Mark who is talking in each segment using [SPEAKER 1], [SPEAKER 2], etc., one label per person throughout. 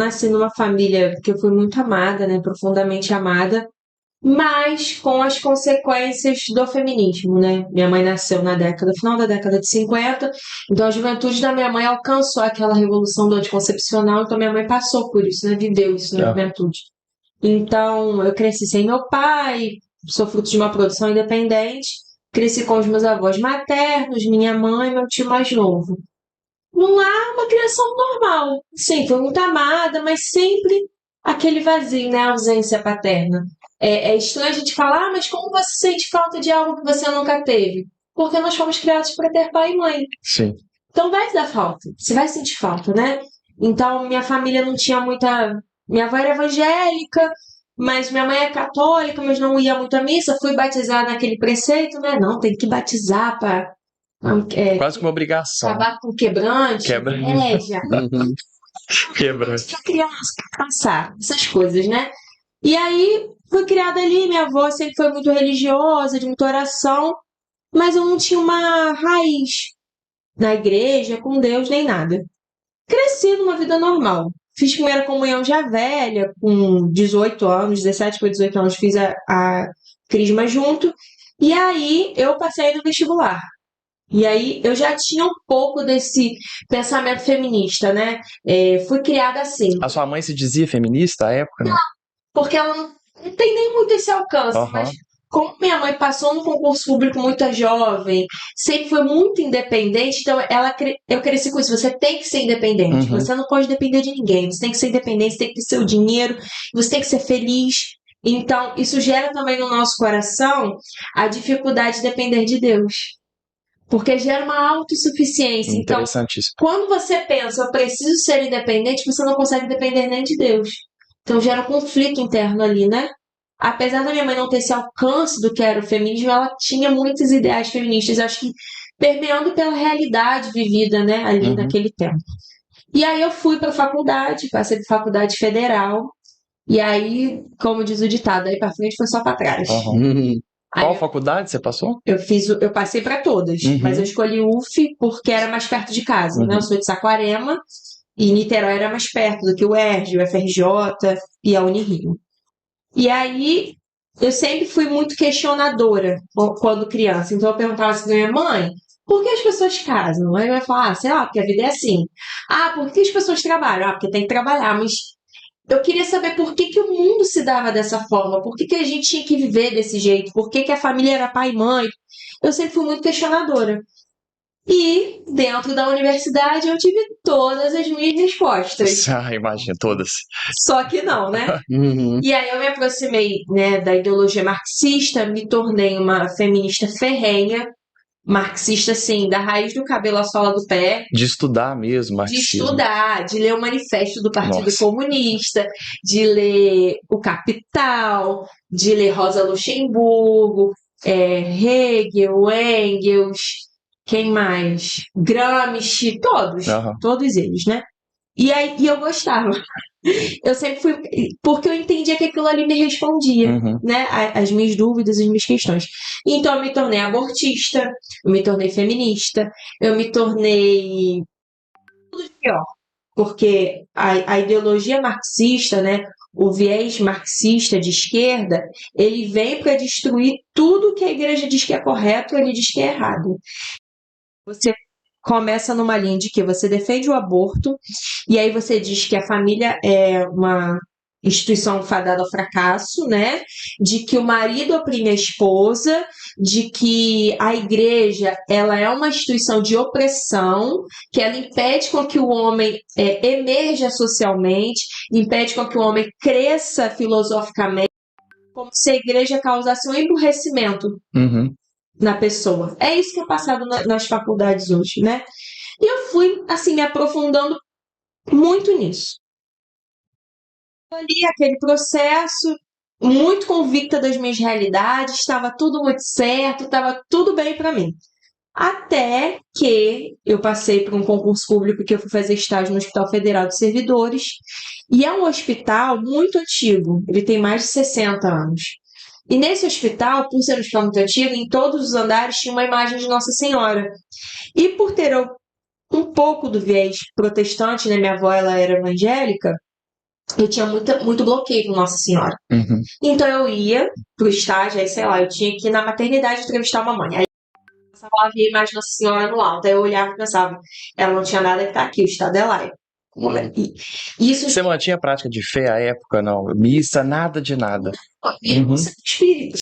[SPEAKER 1] nasci numa família que eu fui muito amada, né, profundamente amada, mas com as consequências do feminismo, né? Minha mãe nasceu na final da década de 50, então a juventude da minha mãe alcançou aquela revolução do anticoncepcional, então minha mãe passou por isso, né? Viveu isso na
[SPEAKER 2] Ah,
[SPEAKER 1] juventude. Então eu cresci sem meu pai, sou fruto de uma produção independente, cresci com os meus avós maternos, minha mãe e meu tio mais novo. Não há uma criação normal. Sim, foi muito amada, mas sempre aquele vazio, né? A ausência paterna. É estranho a gente falar, mas como você sente falta de algo que você nunca teve? Porque nós fomos criados para ter pai e mãe.
[SPEAKER 2] sim.
[SPEAKER 1] Então vai dar falta. Você vai sentir falta, né? Então minha família não tinha muita. Minha avó era evangélica, mas minha mãe é católica, mas não ia muito à missa. Fui batizada naquele preceito, né? Não, tem que batizar para
[SPEAKER 2] Quase que uma obrigação.
[SPEAKER 1] acabar com o quebrante,
[SPEAKER 2] Quebra.
[SPEAKER 1] inveja,
[SPEAKER 2] Uhum. Quebra.
[SPEAKER 1] pra criança passar, essas coisas, né? E aí fui criada ali, minha avó sempre foi muito religiosa, de muita oração, mas eu não tinha uma raiz na igreja, com Deus, nem nada. Cresci numa vida normal. Fiz primeira comunhão já velha, com 18 anos, 17 para 18 anos, fiz a crisma junto. E aí eu passei no vestibular. E aí eu já tinha um pouco desse pensamento feminista, né? Fui criada assim,
[SPEAKER 2] A sua mãe se dizia feminista à época, não?
[SPEAKER 1] porque ela não tem nem muito esse alcance, mas
[SPEAKER 2] Aham.
[SPEAKER 1] como minha mãe passou no concurso público muito jovem, sempre foi muito independente, então eu cresci com isso. Você tem que ser independente,
[SPEAKER 2] Uhum.
[SPEAKER 1] você não pode depender de ninguém, você tem que ser independente, você tem que ter seu dinheiro, você tem que ser feliz. Então, isso gera também no nosso coração a dificuldade de depender de Deus. Porque gera uma autossuficiência. Então,
[SPEAKER 2] Interessantíssimo.
[SPEAKER 1] quando você pensa, eu preciso ser independente, você não consegue depender nem de Deus. Então, gera um conflito interno ali, né? Apesar da minha mãe não ter esse alcance do que era o feminismo, ela tinha muitos ideais feministas, acho que permeando pela realidade vivida, né, ali
[SPEAKER 2] Uhum.
[SPEAKER 1] naquele tempo. E aí eu fui para a faculdade, passei para faculdade federal, e aí, como diz o ditado, aí para frente foi só para trás.
[SPEAKER 2] Aham. Qual
[SPEAKER 1] Aí
[SPEAKER 2] faculdade você passou?
[SPEAKER 1] eu passei para todas, mas eu
[SPEAKER 2] Uhum.
[SPEAKER 1] escolhi UF porque era mais perto de casa, né? Eu
[SPEAKER 2] Uhum.
[SPEAKER 1] sou de Saquarema e Niterói era mais perto do que o UERJ, o FRJ e a Unirio. E aí eu sempre fui muito questionadora quando criança. Então eu perguntava assim pra minha mãe, por que as pessoas casam? Aí eu ia falar, sei lá, porque a vida é assim. Ah, por que as pessoas trabalham? Ah, porque tem que trabalhar. Mas eu queria saber por que, que o mundo se dava dessa forma, por que, que a gente tinha que viver desse jeito, por que, que a família era pai e mãe. Eu sempre fui muito questionadora. E dentro da universidade eu tive todas as minhas respostas.
[SPEAKER 2] Ah, imagina, todas.
[SPEAKER 1] Só que não, né?
[SPEAKER 2] Uhum.
[SPEAKER 1] E aí eu me aproximei, né, da ideologia marxista, me tornei uma feminista ferrenha, marxista, assim, da raiz do cabelo à sola do pé,
[SPEAKER 2] De estudar mesmo
[SPEAKER 1] de
[SPEAKER 2] marxismo.
[SPEAKER 1] estudar, de ler o manifesto do Partido
[SPEAKER 2] Nossa.
[SPEAKER 1] Comunista, de ler o Capital, de ler Rosa Luxemburgo, Hegel, Engels, quem mais? Gramsci,
[SPEAKER 2] Aham.
[SPEAKER 1] todos eles, né? E aí e eu gostava. Eu sempre fui. Porque eu entendia que aquilo ali me respondia,
[SPEAKER 2] Uhum.
[SPEAKER 1] né? As minhas dúvidas, as minhas questões. Então eu me tornei abortista, eu me tornei feminista, eu me tornei pior. Porque a ideologia marxista, né? O viés marxista de esquerda, ele vem para destruir tudo que a igreja diz que é correto, ele diz que é errado. Você começa numa linha de que você defende o aborto, e aí você diz que a família é uma instituição fadada ao fracasso, né? De que o marido oprime a esposa, de que a igreja ela é uma instituição de opressão, que ela impede com que o homem emerja socialmente, impede com que o homem cresça filosoficamente, como se a igreja causasse um emburrecimento
[SPEAKER 2] Uhum.
[SPEAKER 1] na pessoa. É isso que é passado nas faculdades hoje, né? E eu fui, assim, me aprofundando muito nisso. Ali, aquele processo, muito convicta das minhas realidades, estava tudo muito certo, estava tudo bem para mim. Até que eu passei por um concurso público que eu fui fazer estágio no Hospital Federal de Servidores, e é um hospital muito antigo, ele tem mais de 60 anos. E nesse hospital, por ser um hospital muito antigo, em todos os andares tinha uma imagem de Nossa Senhora. E por ter um pouco do viés protestante, né? Minha avó ela era evangélica, eu tinha muito bloqueio com Nossa Senhora.
[SPEAKER 2] Uhum.
[SPEAKER 1] Então eu ia pro estágio, aí sei lá, eu tinha que ir na maternidade entrevistar uma mãe. Aí eu passava lá, via a imagem de Nossa Senhora no alto. Aí eu olhava e pensava, ela não tinha nada que tá aqui, o estado é laico. E isso
[SPEAKER 2] Você mantinha a prática de fé à época, não? Missa, nada de nada.
[SPEAKER 1] eu não sei espírito.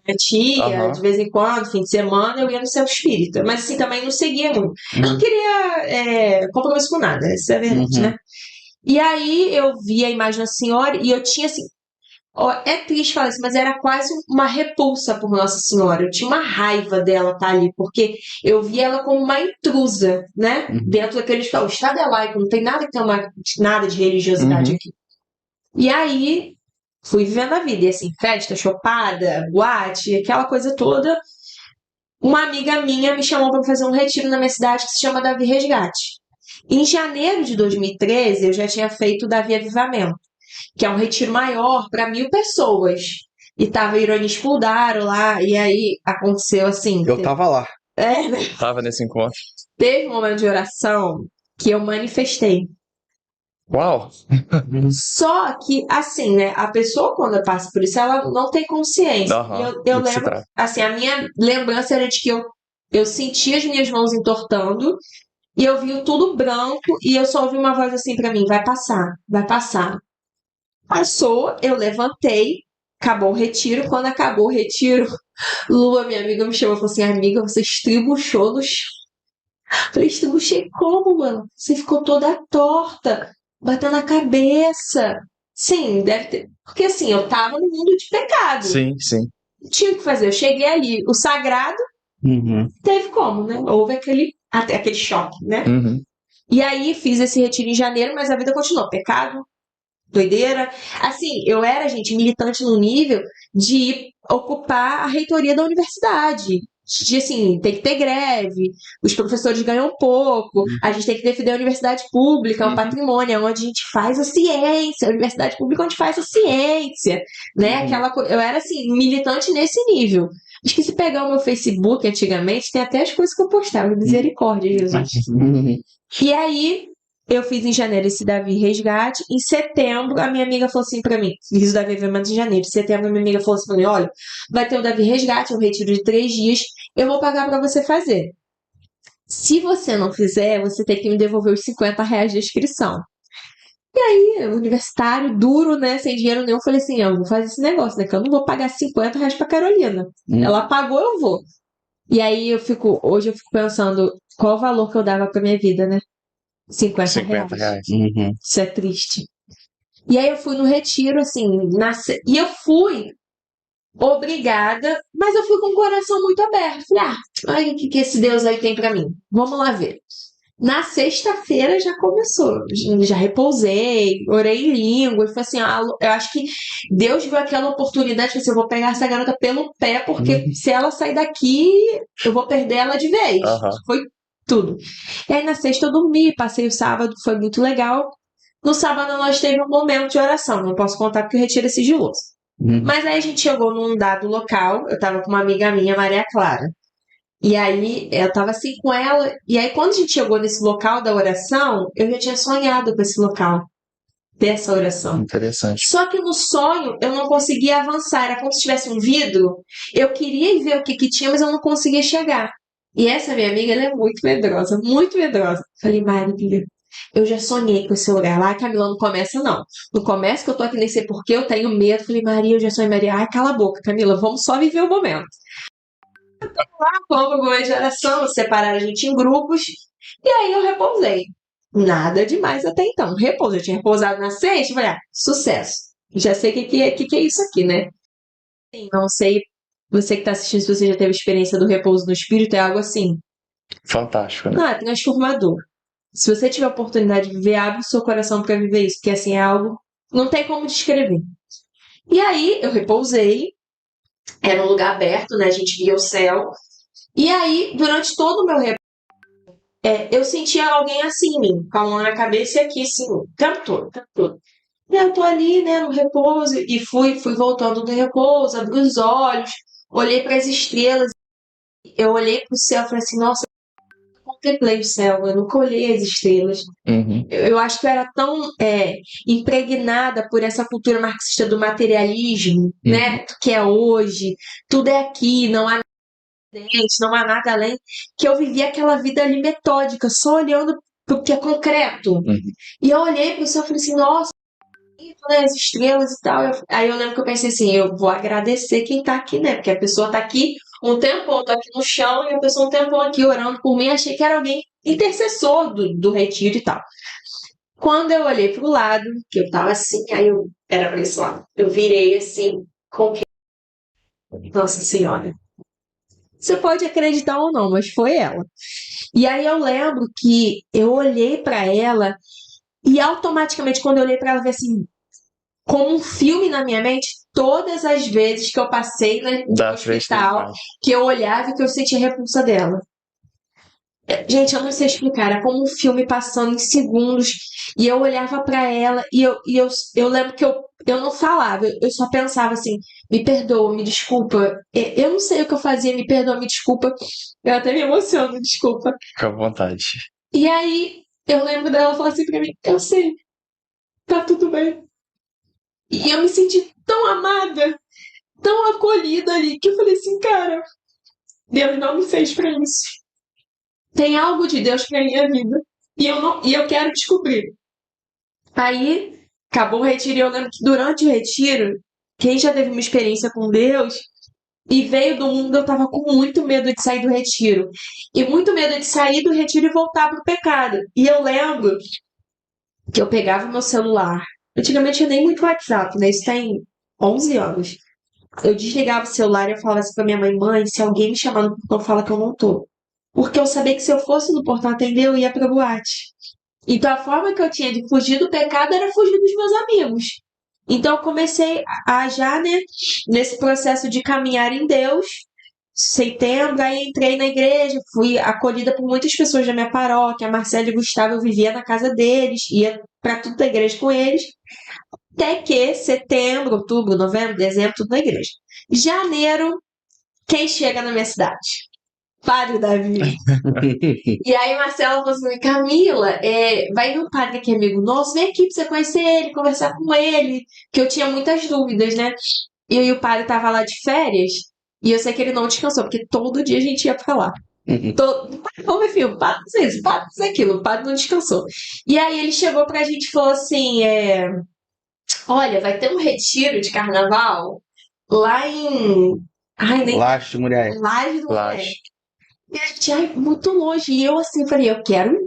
[SPEAKER 1] Minha tia,
[SPEAKER 2] Aham.
[SPEAKER 1] de vez em quando, fim de semana, eu ia no céu espírita. Mas assim, também não seguia muito. Não queria compromisso com nada, essa é a verdade,
[SPEAKER 2] Uhum.
[SPEAKER 1] né? E aí eu vi a imagem da senhora e eu tinha assim. Ó, é triste falar isso, mas era quase uma repulsa por Nossa Senhora. Eu tinha uma raiva dela estar ali, porque eu via ela como uma intrusa, né?
[SPEAKER 2] Uhum.
[SPEAKER 1] Dentro daquele estado. O Estado é laico, não tem nada que tenha nada de religiosidade
[SPEAKER 2] Uhum.
[SPEAKER 1] aqui. E aí fui vivendo a vida, e assim, festa, chopada, boate, aquela coisa toda. Uma amiga minha me chamou para fazer um retiro na minha cidade que se chama Davi Resgate. Em janeiro de 2013, eu já tinha feito o Davi Avivamento, que é um retiro maior para 1.000 pessoas. E tava Irone Spuldaro lá, e aí aconteceu assim.
[SPEAKER 2] Eu tava lá.
[SPEAKER 1] Né?
[SPEAKER 2] Tava nesse encontro.
[SPEAKER 1] Teve um momento de oração que eu manifestei.
[SPEAKER 2] Uau!
[SPEAKER 1] Só que, assim, né? A pessoa, quando passa por isso, ela não tem consciência. E
[SPEAKER 2] Aham.
[SPEAKER 1] eu
[SPEAKER 2] Do que se
[SPEAKER 1] lembro,
[SPEAKER 2] trata.
[SPEAKER 1] assim, a minha lembrança era de que eu sentia as minhas mãos entortando e eu vi tudo branco e eu só ouvi uma voz assim pra mim: vai passar, vai passar. Passou, eu levantei, acabou o retiro. Quando acabou o retiro, Lua, minha amiga, me chamou e falou assim: amiga, você estribuchou no chão. Falei: estribuchei como, mano? Você ficou toda torta, batendo a cabeça. Sim, deve ter. Porque assim, eu tava no mundo de pecado.
[SPEAKER 2] Sim, sim.
[SPEAKER 1] Não tinha o que fazer. Eu cheguei ali, o sagrado,
[SPEAKER 2] Uhum.
[SPEAKER 1] teve como, né? Houve aquele choque, né?
[SPEAKER 2] Uhum.
[SPEAKER 1] E aí fiz esse retiro em janeiro, mas a vida continuou. Pecado, doideira. Assim, eu era, gente, militante no nível de ir ocupar a reitoria da universidade. De, assim, tem que ter greve, os professores ganham pouco, a gente tem que defender a universidade pública, é um patrimônio, é onde a gente faz a ciência, a universidade pública é onde faz a ciência, né? Eu era, assim, militante nesse nível. Acho que se pegar o meu Facebook antigamente, tem até as coisas que eu postava, misericórdia, Jesus. E aí, eu fiz em janeiro esse Davi Resgate. Em setembro, a minha amiga falou assim pra mim: fiz o Davi Resgate em janeiro. Em setembro, a minha amiga falou assim pra mim: olha, vai ter o Davi Resgate, um retiro de 3 dias. Eu vou pagar pra você fazer. Se você não fizer, você tem que me devolver os R$ 50 de inscrição. E aí, universitário, duro, né? Sem dinheiro nenhum, eu falei assim: eu vou fazer esse negócio, né? Que eu não vou pagar R$ 50 pra Carolina. Ela pagou, eu vou. E aí, hoje eu fico pensando qual o valor que eu dava pra minha vida, né? R$ 50.
[SPEAKER 2] R$ 50. Uhum.
[SPEAKER 1] Isso é triste. E aí eu fui no retiro, assim, e eu fui obrigada, mas eu fui com o coração muito aberto. Falei: olha o que esse Deus aí tem pra mim. Vamos lá ver. Na sexta-feira já começou, já repousei, orei em língua, e foi assim: eu acho que Deus viu aquela oportunidade, falou assim: eu vou pegar essa garota pelo pé, porque se ela sair daqui, eu vou perder ela de vez.
[SPEAKER 2] Aham.
[SPEAKER 1] Foi tudo. E aí na sexta eu dormi, passei o sábado, foi muito legal. No sábado nós teve um momento de oração, não posso contar porque o retiro é sigiloso. Mas aí a gente chegou num dado local, eu tava com uma amiga minha, Maria Clara. E aí eu tava assim com ela, e aí quando a gente chegou nesse local da oração, eu já tinha sonhado com esse local, dessa oração.
[SPEAKER 2] Interessante.
[SPEAKER 1] Só que no sonho eu não conseguia avançar, era como se tivesse um vidro. Eu queria ir ver o que tinha, mas eu não conseguia chegar. E essa minha amiga, ela é muito medrosa, muito medrosa. Falei: Maria, eu já sonhei com esse lugar lá. Camila, não começa não. Não começa que eu tô aqui, nem sei porquê, eu tenho medo. Falei: Maria, eu já sonhei. Maria, ai, cala a boca, Camila, vamos só viver o momento. Fomos pro momento de oração, separaram a gente em grupos, e aí eu repousei. Nada demais até então. Repouso. Eu tinha repousado na sexta, falei: sucesso. Já sei o que é isso aqui, né? Não sei, você que tá assistindo, se você já teve experiência do repouso no espírito, é algo assim.
[SPEAKER 2] Fantástico, né?
[SPEAKER 1] Não, é transformador. Se você tiver a oportunidade de viver, abre o seu coração para viver isso, porque assim é algo. Não tem como descrever. E aí eu repousei, era um lugar aberto, né? A gente via o céu. E aí, durante todo o meu repouso, eu sentia alguém assim em mim, com a mão na cabeça e aqui, assim, o tempo todo, o tempo todo. E eu tô ali, né, no repouso, e fui voltando do repouso, abri os olhos, olhei para as estrelas, eu olhei para o céu e falei assim: nossa, com contemplei o céu, eu nunca olhei as estrelas.
[SPEAKER 2] Uhum.
[SPEAKER 1] Eu acho que eu era tão impregnada por essa cultura marxista do materialismo, né? Que é hoje, tudo é aqui, não há nada dentro, não há nada além, que eu vivia aquela vida ali metódica, só olhando pro que é concreto.
[SPEAKER 2] Uhum.
[SPEAKER 1] E eu olhei pro céu e falei assim, nossa, né, as estrelas e tal. Aí eu lembro que eu pensei assim, eu vou agradecer quem tá aqui, né? Porque a pessoa tá aqui um tempão, eu tô aqui no chão e a pessoa um tempão aqui orando por mim. Achei que era alguém intercessor do retiro e tal. Quando eu olhei pro lado, que eu tava assim, aí eu era pra esse lado. Eu virei assim, com que. Nossa Senhora. Você pode acreditar ou não, mas foi ela. E aí eu lembro que eu olhei pra ela e automaticamente, quando eu olhei pra ela, eu vi assim, como um filme na minha mente, todas as vezes que eu passei no
[SPEAKER 2] Da frente da
[SPEAKER 1] hospital,
[SPEAKER 2] imagem.
[SPEAKER 1] que eu olhava e que eu sentia a repulsa dela. Gente, eu não sei explicar, era como um filme passando em segundos, e eu olhava pra ela, e eu lembro que eu não falava, eu só pensava assim, me perdoa, me desculpa. Eu não sei o que eu fazia, me perdoa, me desculpa. Eu até me emociono, desculpa.
[SPEAKER 2] Fica à vontade.
[SPEAKER 1] E aí, eu lembro dela falar assim pra mim, eu sei, tá tudo bem. E eu me senti tão amada, tão acolhida ali, que eu falei assim, cara, Deus não me fez pra isso. Tem algo de Deus pra minha vida. E eu quero descobrir. Aí, acabou o retiro, e eu lembro que durante o retiro, quem já teve uma experiência com Deus e veio do mundo, eu tava com muito medo de sair do retiro. E muito medo de sair do retiro e voltar pro pecado. E eu lembro que eu pegava o meu celular. Antigamente eu nem muito WhatsApp, né? Isso tem 11 anos. Eu desligava o celular e eu falava assim pra minha mãe, mãe, se alguém me chamar no portão, fala que eu não tô. Porque eu sabia que se eu fosse no portão atender, eu ia pra boate. Então a forma que eu tinha de fugir do pecado era fugir dos meus amigos. Então eu comecei a já, né, nesse processo de caminhar em Deus. Setembro, aí entrei na igreja, fui acolhida por muitas pessoas da minha paróquia. A Marcela e o Gustavo, eu vivia na casa deles, ia pra tudo da igreja com eles. Até que setembro, outubro, novembro, dezembro, tudo na igreja. Janeiro, quem chega na minha cidade? Padre Davi. E aí Marcela falou assim, Camila, vai no padre que é amigo nosso, vem aqui pra você conhecer ele, conversar com ele, que eu tinha muitas dúvidas, né? E aí o padre tava lá de férias, e eu sei que ele não descansou, porque todo dia a gente ia pra lá. Ô, meu filho, padre fez isso, padre fez aquilo, o padre não descansou. E aí ele chegou pra gente e falou assim, olha, vai ter um retiro de carnaval lá em... Ai, nem...
[SPEAKER 3] Laje de Muriaé.
[SPEAKER 1] Laje do Moleque.
[SPEAKER 2] Laje.
[SPEAKER 1] E a gente, ai, muito longe. E eu assim falei, eu quero ir.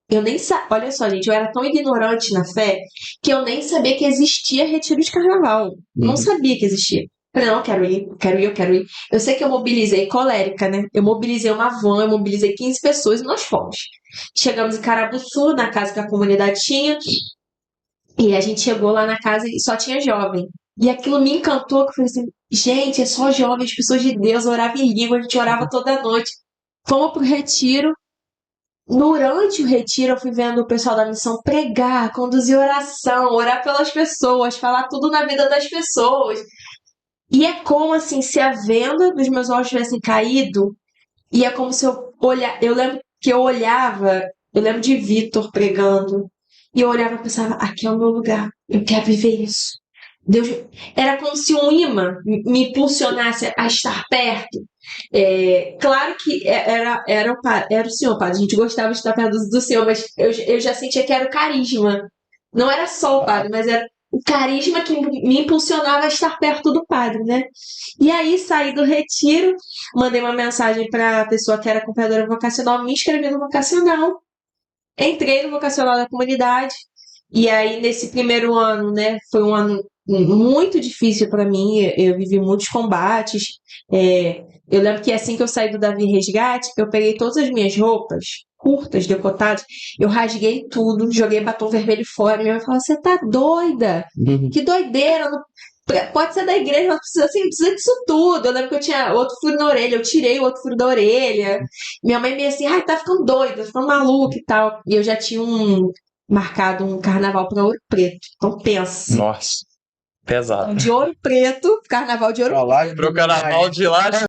[SPEAKER 1] Eu nem sabia. Olha só, gente, eu era tão ignorante na fé que eu nem sabia que existia retiro de carnaval. Não sabia que existia. Falei, não, eu quero ir, eu quero ir, eu quero ir. Eu sei que eu mobilizei colérica, né? Eu mobilizei uma van, eu mobilizei 15 pessoas e nós fomos. Chegamos em Carabuçu, na casa que a comunidade tinha. E a gente chegou lá na casa e só tinha jovem. E aquilo me encantou, que eu falei assim, gente, é só jovens, pessoas de Deus, orava em língua, a gente orava toda noite. Fomos pro retiro. Durante o retiro, eu fui vendo o pessoal da missão pregar, conduzir oração, orar pelas pessoas, falar tudo na vida das pessoas. E é como assim, se a venda dos meus olhos tivesse caído, e é como se eu olhar. Eu lembro que eu olhava, eu lembro de Vitor pregando, e eu olhava e pensava, aqui é o meu lugar, eu quero viver isso. Deus, era como se um imã me impulsionasse a estar perto. Claro que era o senhor, padre. A gente gostava de estar perto do senhor, mas eu já sentia que era o carisma. Não era só o padre, mas era o carisma que me impulsionava a estar perto do padre, né? E aí saí do retiro, mandei uma mensagem para a pessoa que era acompanhadora vocacional, me inscrevi no vocacional, entrei no vocacional da comunidade. E aí, nesse primeiro ano, né, foi um ano muito difícil para mim. Eu vivi muitos combates. Eu lembro que assim que eu saí do Davi Resgate, eu peguei todas as minhas roupas curtas, decotadas, eu rasguei tudo, joguei batom vermelho fora. Minha mãe falou: Você tá doida? Que doideira! Pode ser da igreja, mas precisa disso tudo. Eu lembro que eu tinha outro furo na orelha, eu tirei o outro furo da orelha. Minha mãe meio assim, ai, tá ficando doida, tá ficando maluca e tal. E eu já tinha marcado um carnaval para Ouro Preto. Então pensa.
[SPEAKER 2] Nossa, pesado.
[SPEAKER 1] De Ouro Preto, carnaval de Ouro
[SPEAKER 3] Pra
[SPEAKER 1] Preto.
[SPEAKER 3] Laje de
[SPEAKER 2] Pro
[SPEAKER 3] Muriaé.
[SPEAKER 2] carnaval de Laje